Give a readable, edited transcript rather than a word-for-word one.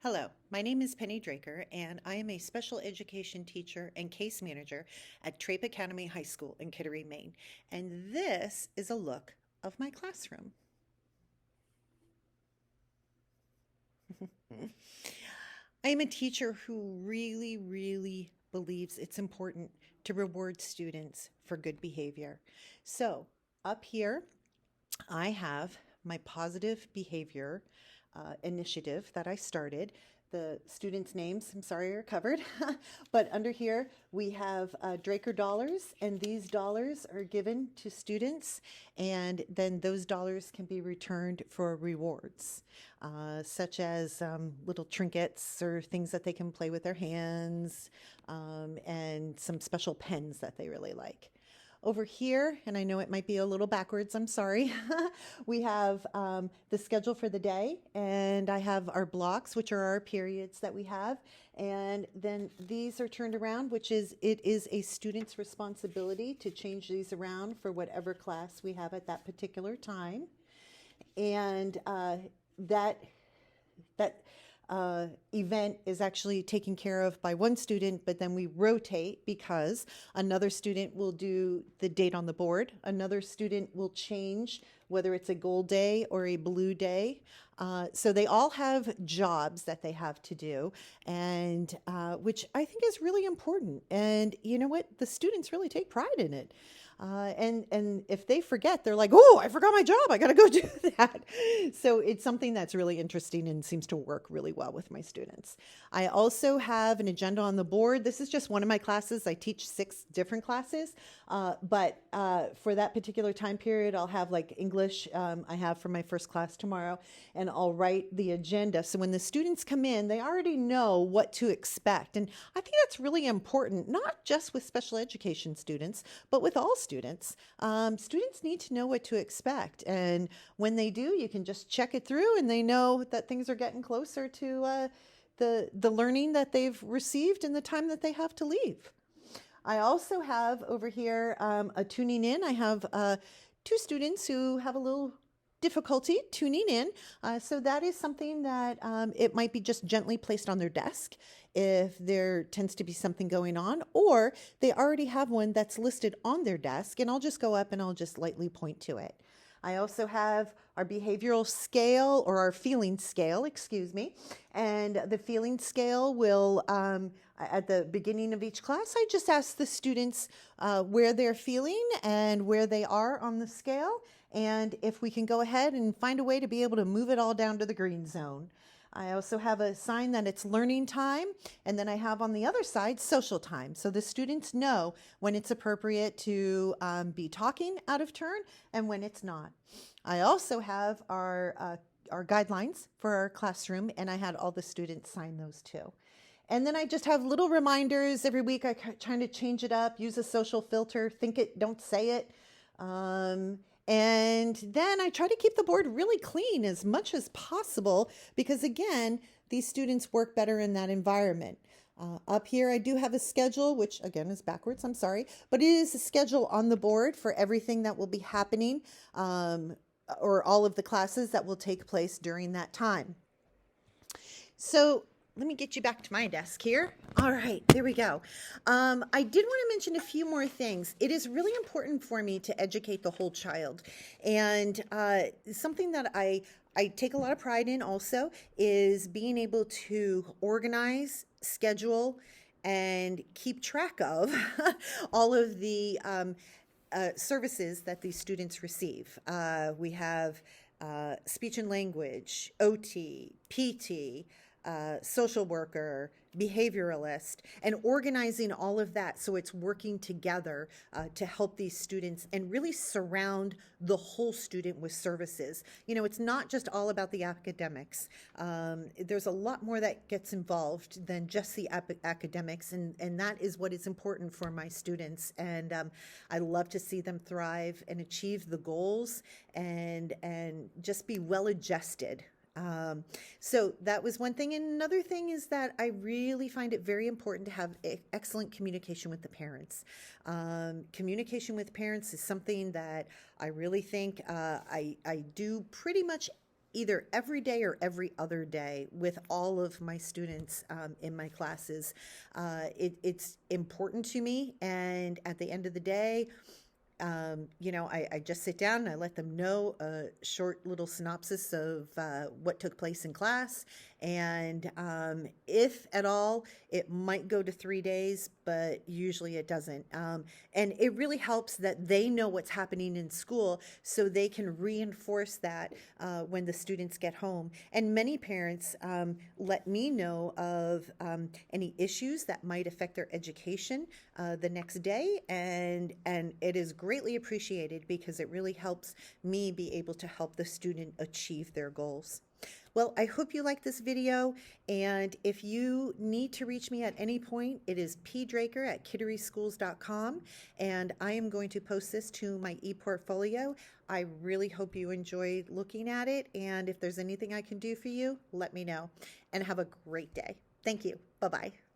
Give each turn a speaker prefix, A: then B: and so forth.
A: Hello, my name is Penny Draker, and I am a special education teacher and case manager at Trape Academy High School in Kittery, Maine. And this is a look of my classroom. I am a teacher who really believes it's important to reward students for good behavior. So, up here, I have my positive behavior initiative that I started. The students' names, I'm sorry, are covered. But under here, we have Draker dollars, and these dollars are given to students, and then those dollars can be returned for rewards, such as little trinkets or things that they can play with their hands, and some special pens that they really like. Over here, and I know it might be a little backwards, I'm sorry, we have the schedule for the day, and I have our blocks, which are our periods that we have, and then these are turned around, which is, it is a student's responsibility to change these around for whatever class we have at that particular time. And that that event is actually taken care of by one student, but then we rotate because another student will do the date on the board. Another student will change whether it's a gold day or a blue day. So they all have jobs that they have to do, and which I think is really important. And you know what? The students really take pride in it. And if they forget, they're like, "Oh, I forgot my job. I got to go do that." So it's something that's really interesting and seems to work really well with my students. I also have an agenda on the board. This is just one of my classes. I teach 6 different classes, but for that particular time period, I'll have like English. I have for my first class tomorrow, and I'll write the agenda. So when the students come in, they already know what to expect, and I think that's really important, not just with special education students, but with all students. Students need to know what to expect, and when they do, you can just check it through, and they know that things are getting closer to the learning that they've received and the time that they have to leave. I also have over here a tuning in. I have 2 students who have a little difficulty tuning in. So that is something that it might be just gently placed on their desk if there tends to be something going on, or they already have one that's listed on their desk, and I'll just go up and I'll just lightly point to it. I also have our behavioral scale, or our feeling scale, excuse me. And the feeling scale will, at the beginning of each class, I just ask the students where they're feeling and where they are on the scale, and if we can go ahead and find a way to be able to move it all down to the green zone. I also have a sign that it's learning time, and then I have on the other side social time. So the students know when it's appropriate to be talking out of turn and when it's not. I also have our guidelines for our classroom, and I had all the students sign those too. And then I just have little reminders every week. I try to change it up, use a social filter, think it, don't say it. And then I try to keep the board really clean as much as possible because, again, these students work better in that environment. Up here, I do have a schedule, which again is backwards, I'm sorry, but it is a schedule on the board for everything that will be happening, or all of the classes that will take place during that time. So let me get you back to my desk here. All right, there we go. I did want to mention a few more things. It is really important for me to educate the whole child. And something that I take a lot of pride in also is being able to organize, schedule, and keep track of all of the services that these students receive. We have speech and language, OT, PT, social worker, behavioralist, and organizing all of that so it's working together to help these students and really surround the whole student with services. You know, it's not just all about the academics. There's a lot more that gets involved than just the academics, and that is what is important for my students. And I love to see them thrive and achieve the goals and just be well adjusted. So that was one thing. And another thing is that I really find it very important to have excellent communication with the parents. Communication with parents is something that I really think I do pretty much either every day or every other day with all of my students in my classes. It's important to me, and at the end of the day, I just sit down and I let them know a short little synopsis of what took place in class. And if at all, it might go to 3 days, but usually it doesn't. And it really helps that they know what's happening in school so they can reinforce that when the students get home. And many parents let me know of any issues that might affect their education the next day. And it is greatly appreciated because it really helps me be able to help the student achieve their goals. Well, I hope you like this video, and if you need to reach me at any point, it is pdraker@kitteryschools.com, and I am going to post this to my ePortfolio. I really hope you enjoy looking at it, and if there's anything I can do for you, let me know, and have a great day. Thank you. Bye-bye.